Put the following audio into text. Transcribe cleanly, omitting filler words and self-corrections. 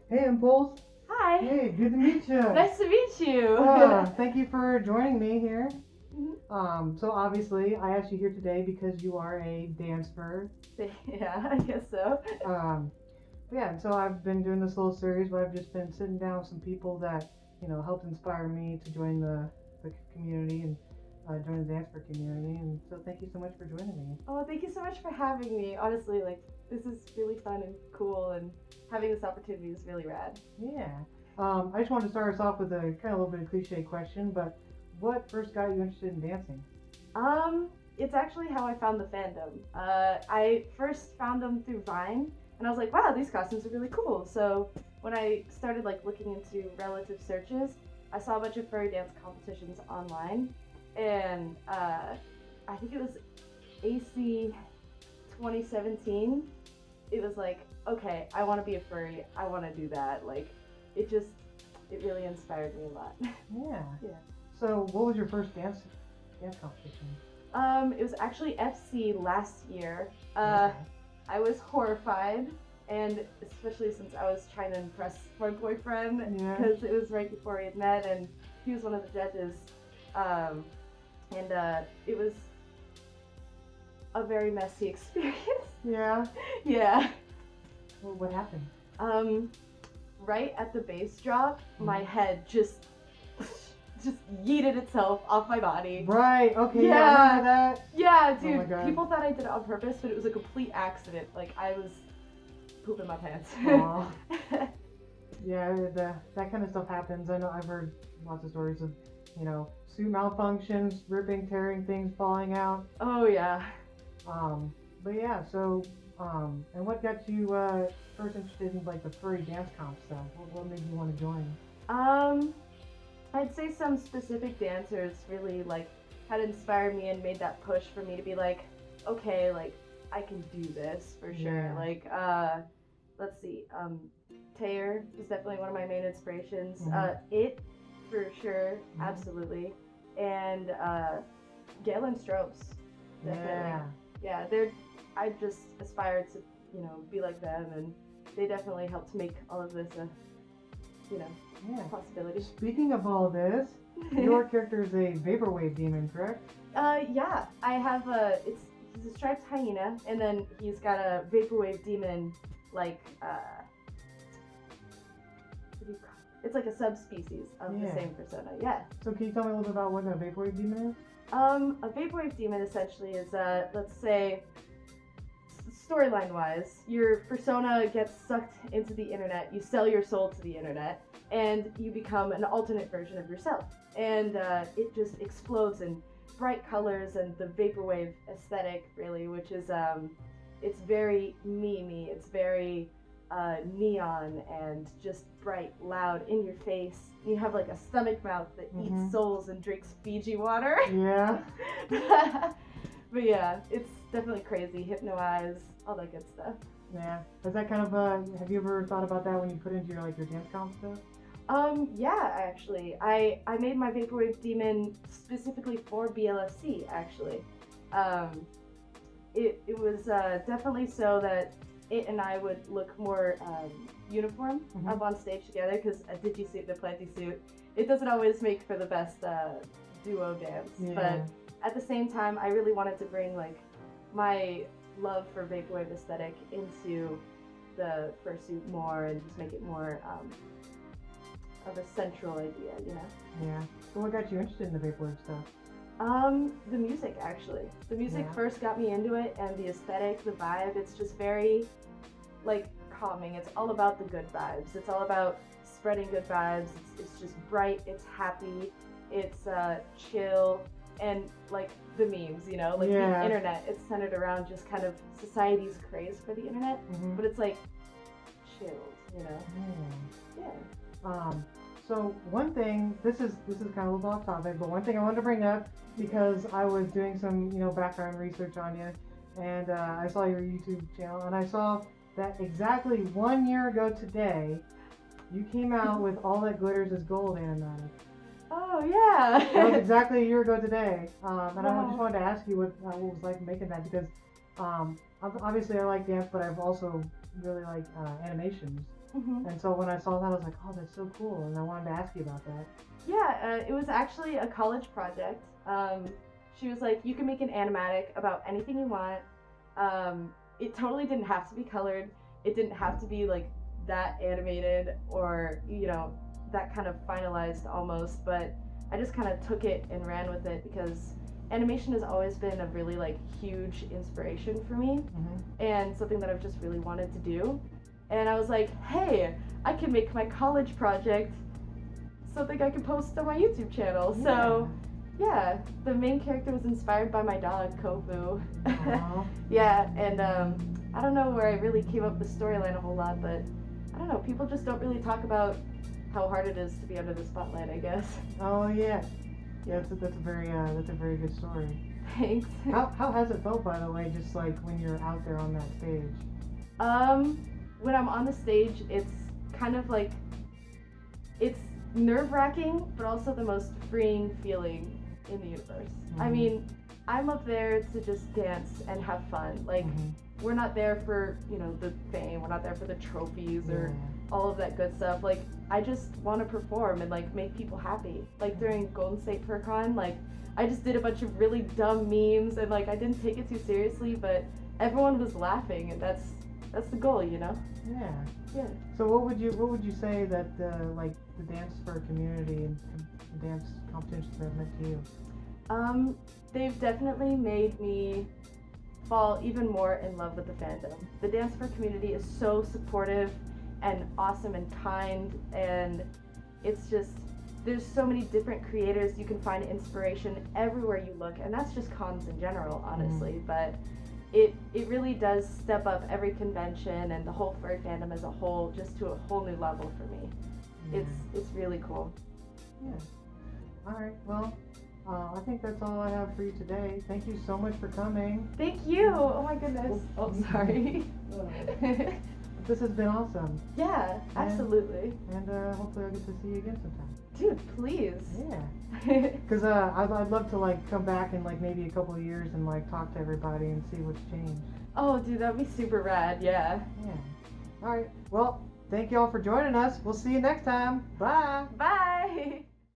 Hey, Impulse. Hi. Hey, good to meet you. Nice to meet you. Thank you for joining me here. Mhm. So obviously, I asked you here today because you are a dancefur. Yeah, I guess so. Um, yeah, and so I've been doing this little series where I've just been sitting down with some people that helped inspire me to join the community and join the dancefur community. And so thank you so much for joining me. Oh, thank you so much for having me. Honestly, this is really fun and cool, and having this opportunity is really rad. Yeah. I just wanted to start us off with a kind of a little bit of cliche question, but what first got you interested in dancing? Um, it's actually how I found the fandom. I first found them through Vine, and I was like, wow, these costumes are really cool. So when I started looking into relative searches, I saw a bunch of furry dance competitions online, and I think it was AC 2017. It was like, okay, I want to be a furry. I want to do that. It just, it really inspired me a lot. Yeah. Yeah. So, what was your first dance competition? It was actually FC last year. Okay. I was horrified, and especially since I was trying to impress my boyfriend, Yeah. because it was right before we had met, and he was one of the judges. And it was a very messy experience. Yeah. Yeah. Well, what happened? Right at the bass drop, my head just yeeted itself off my body. Right. Okay. Yeah. I Yeah. remember that. Yeah, Oh my dude. God. People thought I did it on purpose, but it was a complete accident. I was pooping my pants. Aw. Yeah. That kind of stuff happens. I know. I've heard lots of stories of, suit malfunctions, ripping, tearing things, falling out. Oh yeah. But yeah. So, and what got you first interested in the furry dance comp stuff? What made you want to join? I'd say some specific dancers really had inspired me and made that push for me to be like, okay, I can do this for sure. Yeah. Let's see. Taylor was definitely one of my main inspirations. Mhm. It for sure, Mhm. absolutely, and Galen Strokes, definitely. Yeah. Yeah, I just aspired to be like them, and they definitely helped make all of this a Yeah. possibility. Speaking of all this, your character is a Vaporwave Demon, correct? Yeah, I have he's a striped hyena, and then he's got a Vaporwave Demon, what do you call it? It's like a subspecies of the Yeah. same persona, yeah. So can you tell me a little bit about what a Vaporwave Demon is? A Vaporwave Demon essentially is, let's say, storyline wise, your persona gets sucked into the internet, you sell your soul to the internet, and you become an alternate version of yourself. And it just explodes in bright colors and the vaporwave aesthetic, really, which is, it's very memey, it's very neon and just bright, loud, in your face. You have a stomach mouth that eats souls and drinks Fiji water. Yeah. But yeah, it's definitely crazy, hypnotize, all that good stuff. Yeah. Is that kind of have you ever thought about that when you put into your dance comp stuff? Yeah, actually. I made my Vaporwave Demon specifically for BLFC, actually. It was definitely so that it and I would look more uniform up on stage together, because a digi suit and a plenty suit, it doesn't always make for the best duo dance. Yeah. But at the same time, I really wanted to bring my love for Vaporwave aesthetic into the fursuit more, and just make it more of a central idea, Yeah. So what got you interested in the Vaporwave stuff? The music, actually. The music Yeah. first got me into it, and the aesthetic, the vibe, it's just very, calming. It's all about the good vibes. It's all about spreading good vibes. It's just bright, it's happy, it's chill, and, the memes, Yeah. the internet, it's centered around just kind of society's craze for the internet, but it's, chilled, Yeah. So one thing, this is kind of a little off topic, but one thing I wanted to bring up, because I was doing some background research on you, and I saw your YouTube channel, and I saw that exactly 1 year ago today, you came out with All That Glitters Is Gold animatic. Oh yeah. That was exactly a year ago today, and Wow. I just wanted to ask you what it was like making that, because obviously I like dance, but I've also really like animations. And so when I saw that, I was like, oh, that's so cool, and I wanted to ask you about that. Yeah, it was actually a college project. She was like, you can make an animatic about anything you want. It totally didn't have to be colored. It didn't have to be like that animated or, you know, that kind of finalized almost, but I just kind of took it and ran with it because animation has always been a really like huge inspiration for me and something that I've just really wanted to do. And I was like, hey, I can make my college project something I can post on my YouTube channel. Yeah. So yeah, the main character was inspired by my dog, Kofu. Yeah, and I don't know where I really came up with the storyline a whole lot, but I don't know, people just don't really talk about how hard it is to be under the spotlight, I guess. Oh yeah. Yeah, that's a very good story. Thanks. How has it felt, by the way, just like when you're out there on that stage? When I'm on the stage, it's kind of like, it's nerve-wracking, but also the most freeing feeling in the universe. I mean, I'm up there to just dance and have fun. Like, we're not there for, you know, the fame, we're not there for the trophies or all of that good stuff. Like, I just want to perform and like make people happy. Like during Golden State FurCon, like I just did a bunch of really dumb memes and like I didn't take it too seriously, but everyone was laughing, and that's the goal, you know? Yeah. Yeah. So what would you say that like the dancefur community and dance competitions have meant to you? They've definitely made me fall even more in love with the fandom. The dancefur community is so supportive and awesome and kind, and it's just, there's so many different creators. You can find inspiration everywhere you look, and that's just cons in general, honestly. But it really does step up every convention and the whole furry fandom as a whole just to a whole new level for me. It's really cool. Yeah. All right. Well, I think that's all I have for you today. Thank you so much for coming. Thank you. Oh my goodness. Oh, sorry. This has been awesome. Yeah, absolutely. And hopefully I'll get to see you again sometime. Dude, please. Yeah. Because I'd love to like come back in like maybe a couple of years and like talk to everybody and see what's changed. Oh, dude, that'd be super rad. Yeah. Yeah. All right. Well, thank you all for joining us. We'll see you next time. Bye. Bye.